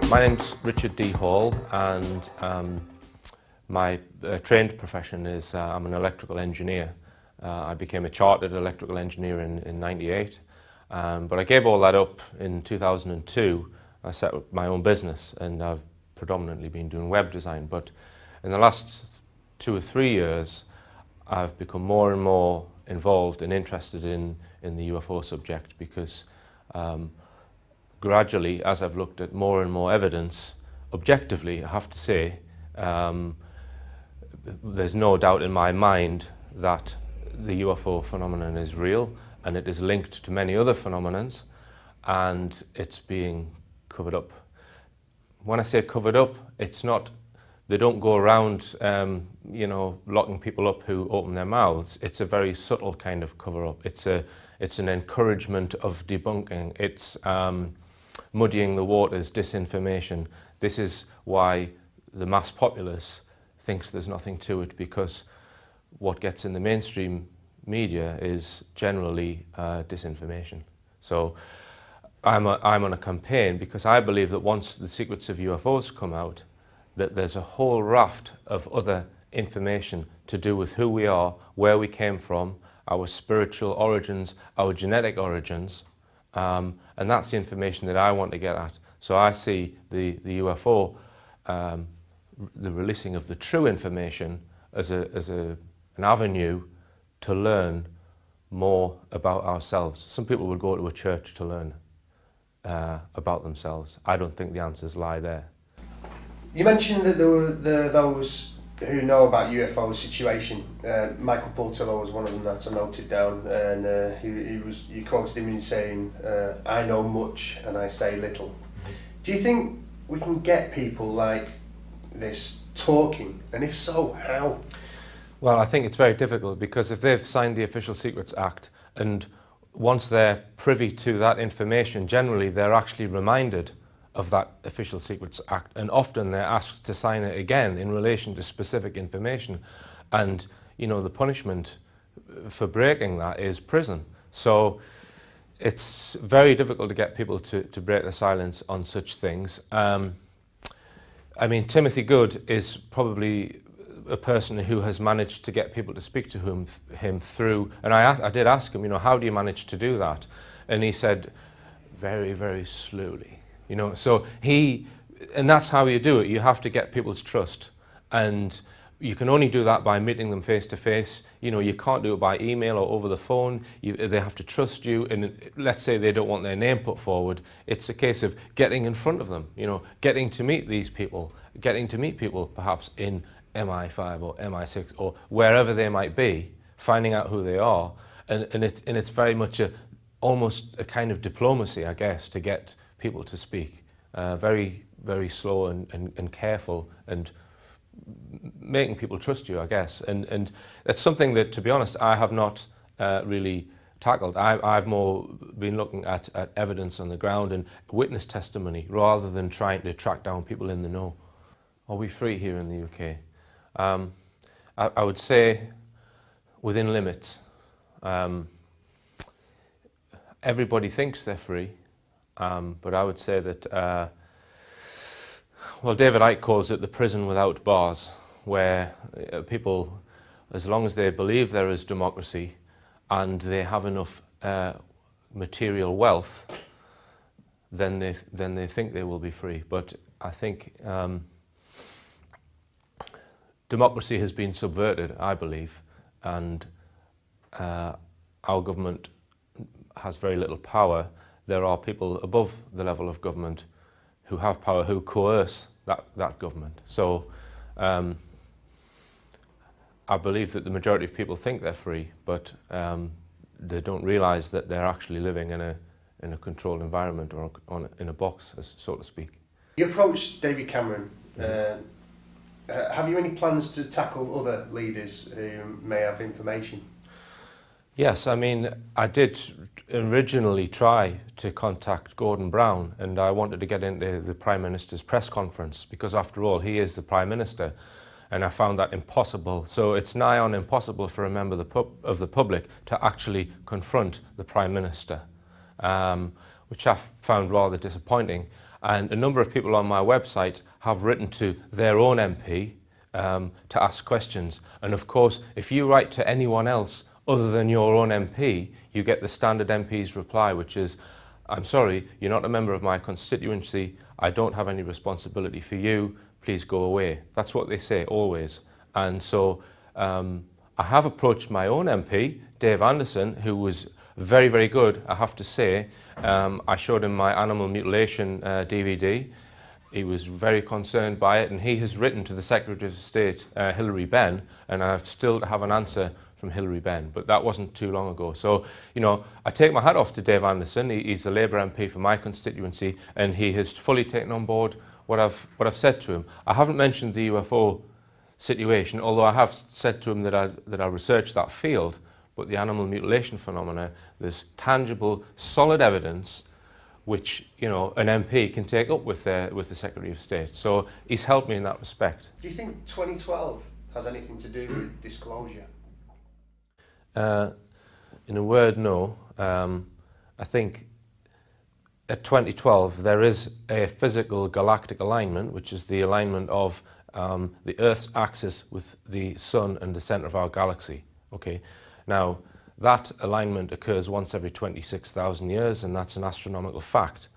My name's Richard D. Hall, and my trained profession is I'm an electrical engineer. I became a chartered electrical engineer in '98, but I gave all that up in 2002. I set up my own business, and I've predominantly been doing web design. But in the last 2 or 3 years, I've become more and more involved and interested in the UFO subject, because gradually, as I've looked at more and more evidence, objectively, I have to say, there's no doubt in my mind that the UFO phenomenon is real, and it is linked to many other phenomenons, and it's being covered up. When I say covered up, it's not, they don't go around, you know, locking people up who open their mouths. It's a very subtle kind of cover-up. It's an encouragement of debunking. It's muddying the waters, disinformation. This is why the mass populace thinks there's nothing to it, because what gets in the mainstream media is generally disinformation. So I'm on a campaign, because I believe that once the secrets of UFOs come out, that there's a whole raft of other information to do with who we are, where we came from, our spiritual origins, our genetic origins, and that's the information that I want to get at. So I see the UFO, the releasing of the true information, as an avenue to learn more about ourselves. Some people would go to a church to learn about themselves. I don't think the answers lie there. You mentioned that there were those who know about UFO situation. Michael Portillo was one of them that I noted down, and you quoted him in saying, "I know much and I say little." Mm-hmm. Do you think we can get people like this talking, and if so, how? Well, I think it's very difficult, because if they've signed the Official Secrets Act, and once they're privy to that information, generally they're actually reminded of that Official Secrets Act, and often they're asked to sign it again in relation to specific information, and you know, the punishment for breaking that is prison. So it's very difficult to get people to break the silence on such things. I mean, Timothy Good is probably a person who has managed to get people to speak to him through, and I did ask him, you know, how do you manage to do that? And he said, very, very slowly. You know, so and that's how you do it. You have to get people's trust, and you can only do that by meeting them face to face. You know, you can't do it by email or over the phone. They have to trust you, and let's say they don't want their name put forward. It's a case of getting in front of them, you know, getting to meet these people, getting to meet people perhaps in MI5 or MI6 or wherever they might be, finding out who they are, and it's very much almost a kind of diplomacy, I guess, to get people to speak. Very, very slow and careful, and making people trust you, I guess. And it's something that, to be honest, I have not really tackled. I've more been looking at evidence on the ground and witness testimony, rather than trying to track down people in the know. Are we free here in the UK? I would say within limits. Everybody thinks they're free. But I would say that, well, David Icke calls it the prison without bars, where people, as long as they believe there is democracy and they have enough material wealth, then they think they will be free. But I think democracy has been subverted, I believe, and our government has very little power. There are people above the level of government who have power, who coerce that government. So I believe that the majority of people think they're free, but they don't realise that they're actually living in a controlled environment, or in a box, so to speak. You approached David Cameron. Have you any plans to tackle other leaders who may have information? Yes, I mean, I did originally try to contact Gordon Brown, and I wanted to get into the Prime Minister's press conference, because after all, he is the Prime Minister, and I found that impossible. So it's nigh on impossible for a member of the public to actually confront the Prime Minister, which I found rather disappointing. And a number of people on my website have written to their own MP to ask questions. And of course, if you write to anyone else other than your own MP, you get the standard MP's reply, which is, I'm sorry, you're not a member of my constituency, I don't have any responsibility for you, please go away. That's what they say, always. And so I have approached my own MP, Dave Anderson, who was very, very good, I have to say. I showed him my animal mutilation DVD. He was very concerned by it, and he has written to the Secretary of State, Hilary Benn, and I still have an answer from Hilary Benn, but that wasn't too long ago. So, you know, I take my hat off to Dave Anderson. He's a Labour MP for my constituency, and he has fully taken on board what I've said to him. I haven't mentioned the UFO situation, although I have said to him that I researched that field, but the animal mutilation phenomena, there's tangible, solid evidence which, you know, an MP can take up with the Secretary of State. So he's helped me in that respect. Do you think 2012 has anything to do with disclosure? In a word, no. I think at 2012 there is a physical galactic alignment, which is the alignment of the Earth's axis with the Sun and the centre of our galaxy. Okay. Now, that alignment occurs once every 26,000 years, and that's an astronomical fact.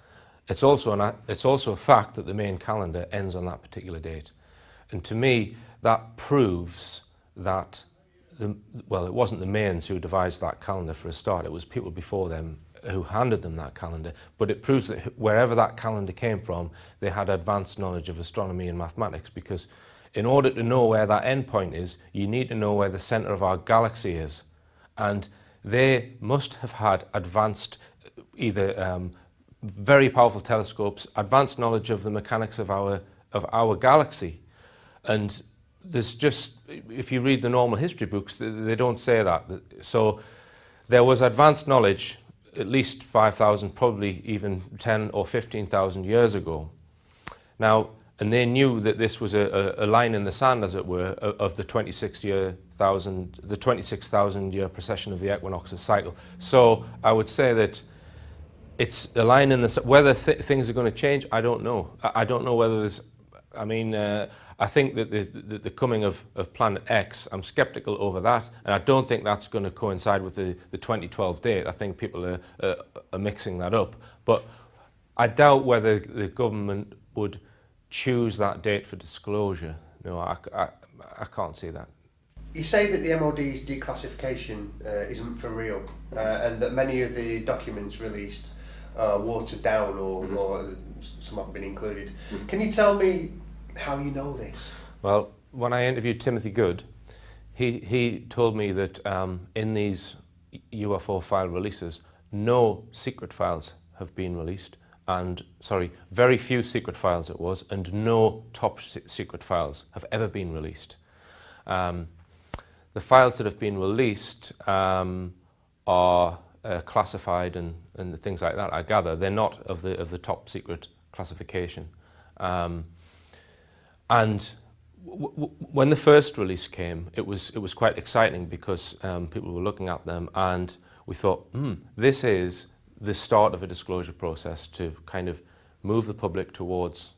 It's also a fact that the main calendar ends on that particular date. And to me, that proves that, well, it wasn't the Mayans who devised that calendar for a start, it was people before them who handed them that calendar, but it proves that wherever that calendar came from, they had advanced knowledge of astronomy and mathematics, because in order to know where that end point is, you need to know where the centre of our galaxy is. And they must have had advanced, either very powerful telescopes, advanced knowledge of the mechanics of our galaxy. And there's just, if you read the normal history books, they don't say that. So there was advanced knowledge at least 5,000, probably even 10 or 15,000 years ago. Now, and they knew that this was a line in the sand, as it were, of the 26,000 year precession of the equinox's cycle. So I would say that it's a line in the whether things are going to change, I don't know. I don't know whether there's, I mean, I think that the coming of Planet X, I'm sceptical over that, and I don't think that's going to coincide with the 2012 date. I think people are mixing that up. But I doubt whether the government would choose that date for disclosure. No, I can't see that. You say that the MOD's declassification isn't for real, and that many of the documents released are watered down, or some haven't been included. Can you tell me how you know this? Well, when I interviewed Timothy Good, he told me that in these UFO file releases, no secret files have been released, and, sorry, very few secret files it was, and no top secret files have ever been released. The files that have been released are classified and things like that, I gather. They're not of the top secret classification. And when the first release came, it was quite exciting, because people were looking at them, and we thought, this is the start of a disclosure process to kind of move the public towards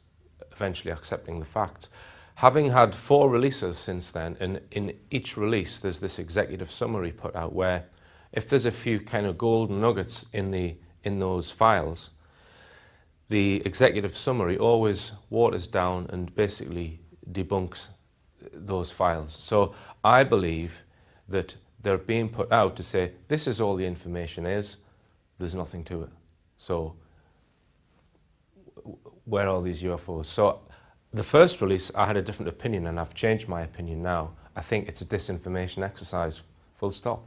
eventually accepting the facts. Having had 4 releases since then, and in each release there's this executive summary put out where, if there's a few kind of golden nuggets in those files, the executive summary always waters down and basically debunks those files. So I believe that they're being put out to say, this is all the information is, there's nothing to it. So where are these UFOs? So the first release, I had a different opinion, and I've changed my opinion now. I think it's a disinformation exercise, full stop.